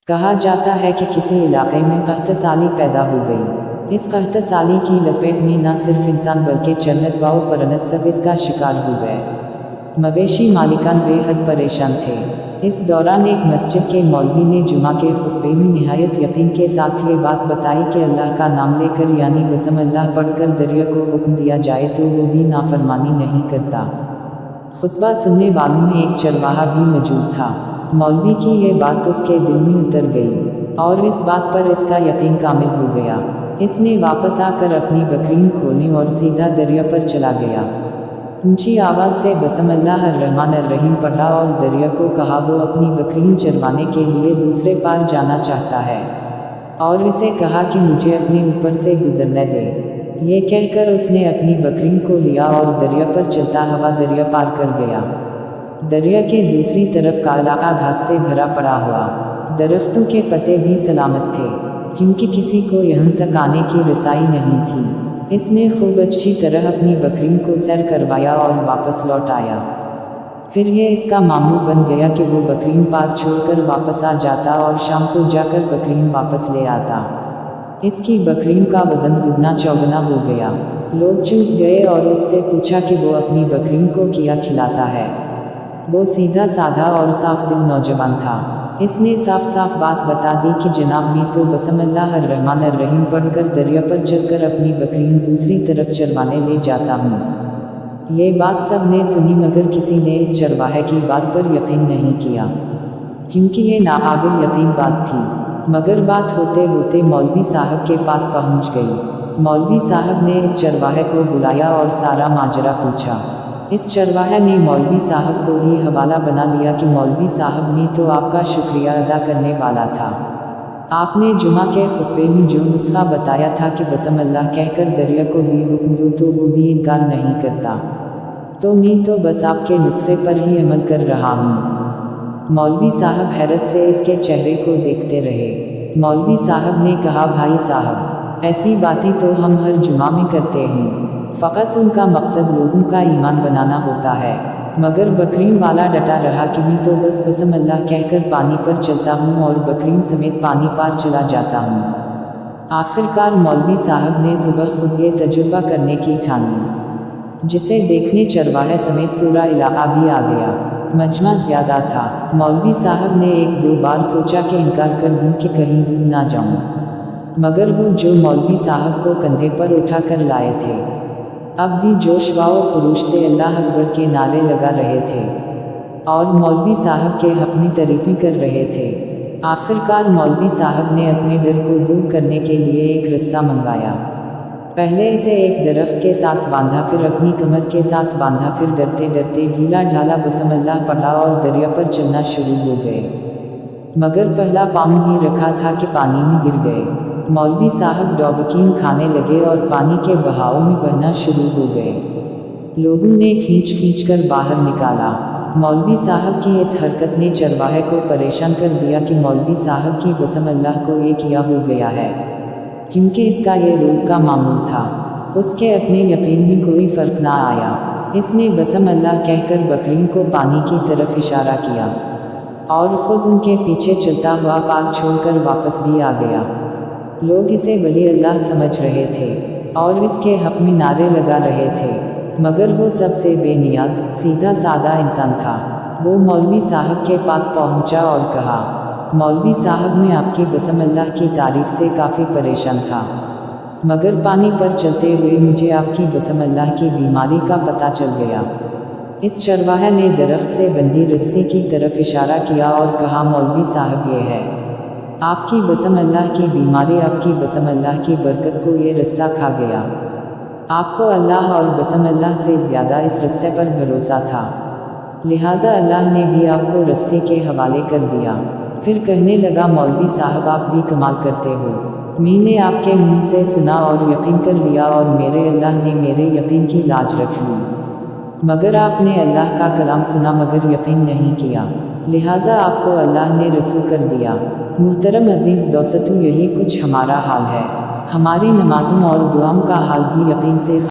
کہا جاتا ہے کہ کسی علاقے میں قحط سالی پیدا ہو گئی۔ اس قحط سالی کی لپیٹ میں نہ صرف انسان بلکہ جنت و پرندے سب اس کا شکار ہو گئے۔ مویشی مالکان بے حد پریشان تھے۔ اس دوران ایک مسجد کے مولوی نے جمعہ کے خطبے میں نہایت یقین کے ساتھ یہ بات بتائی کہ اللہ کا نام لے کر یعنی بسم اللہ پڑھ کر دریا کو حکم دیا جائے تو وہ بھی نافرمانی نہیں کرتا۔ خطبہ سننے والوں میں ایک چرواہا بھی موجود تھا۔ مولوی کی یہ بات اس کے دل میں اتر گئی اور اس بات پر اس کا یقین کامل ہو گیا۔ اس نے واپس آ کر اپنی بکریاں کھولیں اور سیدھا دریا پر چلا گیا۔ اونچی آواز سے بسم اللہ الرحمن الرحیم پڑھا اور دریا کو کہا وہ اپنی بکریاں چروانے کے لیے دوسرے پار جانا چاہتا ہے اور اسے کہا کہ مجھے اپنے اوپر سے گزرنے دے۔ یہ کہہ کر اس نے اپنی بکریوں کو لیا اور دریا پر چلتا ہوا دریا پار کر گیا۔ دریا کے دوسری طرف کا علاقہ گھاس سے بھرا پڑا ہوا، درختوں کے پتے بھی سلامت تھے کیونکہ کسی کو یہاں تک آنے کی رسائی نہیں تھی۔ اس نے خوب اچھی طرح اپنی بکریوں کو سیر کروایا اور واپس لوٹ آیا۔ پھر یہ اس کا معمول بن گیا کہ وہ بکریوں پار چھوڑ کر واپس آ جاتا اور شام کو جا کر بکریوں واپس لے آتا۔ اس کی بکریوں کا وزن دگنا چوگنا ہو گیا۔ لوگ چونک گئے اور اس سے پوچھا کہ وہ اپنی بکریوں کو کیا کھلاتا ہے۔ وہ سیدھا سادھا اور صاف دل نوجوان تھا۔ اس نے صاف صاف بات بتا دی کہ جناب میں تو بسم اللہ الرحمن الرحیم پڑھ کر دریا پر چل کر اپنی بکریوں دوسری طرف چروانے لے جاتا ہوں۔ یہ بات سب نے سنی مگر کسی نے اس چرواہے کی بات پر یقین نہیں کیا کیونکہ یہ ناقابل یقین بات تھی۔ مگر بات ہوتے ہوتے مولوی صاحب کے پاس پہنچ گئی۔ مولوی صاحب نے اس چرواہے کو بلایا اور سارا ماجرا پوچھا۔ اس چرواہے نے مولوی صاحب کو ہی حوالہ بنا لیا کہ مولوی صاحب نے تو آپ کا شکریہ ادا کرنے والا تھا۔ آپ نے جمعہ کے خطبے میں جو نسخہ بتایا تھا کہ بسم اللہ کہہ کر دریا کو بھی حکم دو تو وہ بھی انکار نہیں کرتا، تو میں تو بس آپ کے نسخے پر ہی عمل کر رہا ہوں۔ مولوی صاحب حیرت سے اس کے چہرے کو دیکھتے رہے۔ مولوی صاحب نے کہا بھائی صاحب ایسی باتیں تو ہم ہر جمعہ میں کرتے ہیں، فقط ان کا مقصد لوگوں کا ایمان بنانا ہوتا ہے۔ مگر بکریوں والا ڈٹا رہا کہ میں تو بس بسم اللہ کہہ کر پانی پر چلتا ہوں اور بکریوں سمیت پانی پار چلا جاتا ہوں۔ آخرکار مولوی صاحب نے صبح خود یہ تجربہ کرنے کی ٹھانی، جسے دیکھنے چرواہے سمیت پورا علاقہ بھی آ گیا۔ مجمع زیادہ تھا۔ مولوی صاحب نے ایک دو بار سوچا کہ انکار کر دوں کہ کہیں دور نہ جاؤں، مگر وہ جو مولوی صاحب کو کندھے پر اٹھا کر لائے تھے اب بھی جوش و خروش سے اللہ اکبر کے نعرے لگا رہے تھے اور مولوی صاحب کے حق میں تعریفیں کر رہے تھے۔ آخرکار مولوی صاحب نے اپنے ڈر کو دور کرنے کے لیے ایک رسہ منگوایا۔ پہلے اسے ایک درخت کے ساتھ باندھا، پھر اپنی کمر کے ساتھ باندھا، پھر ڈرتے ڈرتے ڈھیلا ڈھالا بسم اللہ پڑھا اور دریا پر چلنا شروع ہو گئے۔ مگر پہلا پاؤں ہی رکھا تھا کہ پانی میں گر گئے۔ مولوی صاحب ڈوبکیاں کھانے لگے اور پانی کے بہاؤ میں بہنا شروع ہو گئے۔ لوگوں نے کھینچ کھینچ کر باہر نکالا۔ مولوی صاحب کی اس حرکت نے چرواہے کو پریشان کر دیا کہ مولوی صاحب کی بسم اللہ کو یہ کیا ہو گیا ہے، کیونکہ اس کا یہ روز کا معمول تھا۔ اس کے اپنے یقین میں کوئی فرق نہ آیا۔ اس نے بسم اللہ کہہ کر بکریوں کو پانی کی طرف اشارہ کیا اور خود ان کے پیچھے چلتا ہوا پار چھوڑ کر واپس بھی آ گیا۔ لوگ اسے ولی اللہ سمجھ رہے تھے اور اس کے حق میں نعرے لگا رہے تھے، مگر وہ سب سے بے نیاز سیدھا سادہ انسان تھا۔ وہ مولوی صاحب کے پاس پہنچا اور کہا مولوی صاحب میں آپ کی بسم اللہ کی تعریف سے کافی پریشان تھا، مگر پانی پر چلتے ہوئے مجھے آپ کی بسم اللہ کی بیماری کا پتہ چل گیا۔ اس چرواہے نے درخت سے بندھی رسی کی طرف اشارہ کیا اور کہا مولوی صاحب یہ ہے آپ کی بسم اللہ کی بیماری، آپ کی بسم اللہ کی برکت کو یہ رسہ کھا گیا۔ آپ کو اللہ اور بسم اللہ سے زیادہ اس رسے پر بھروسہ تھا، لہٰذا اللہ نے بھی آپ کو رسی کے حوالے کر دیا۔ پھر کہنے لگا مولوی صاحب آپ بھی کمال کرتے ہو، میں نے آپ کے منہ سے سنا اور یقین کر لیا اور میرے اللہ نے میرے یقین کی لاج رکھ لی، مگر آپ نے اللہ کا کلام سنا مگر یقین نہیں کیا، لہٰذا آپ کو اللہ نے رسو کر دیا۔ محترم عزیز دوستو، یہی کچھ ہمارا حال ہے۔ ہماری نمازوں اور دعاؤں کا حال بھی یقین سے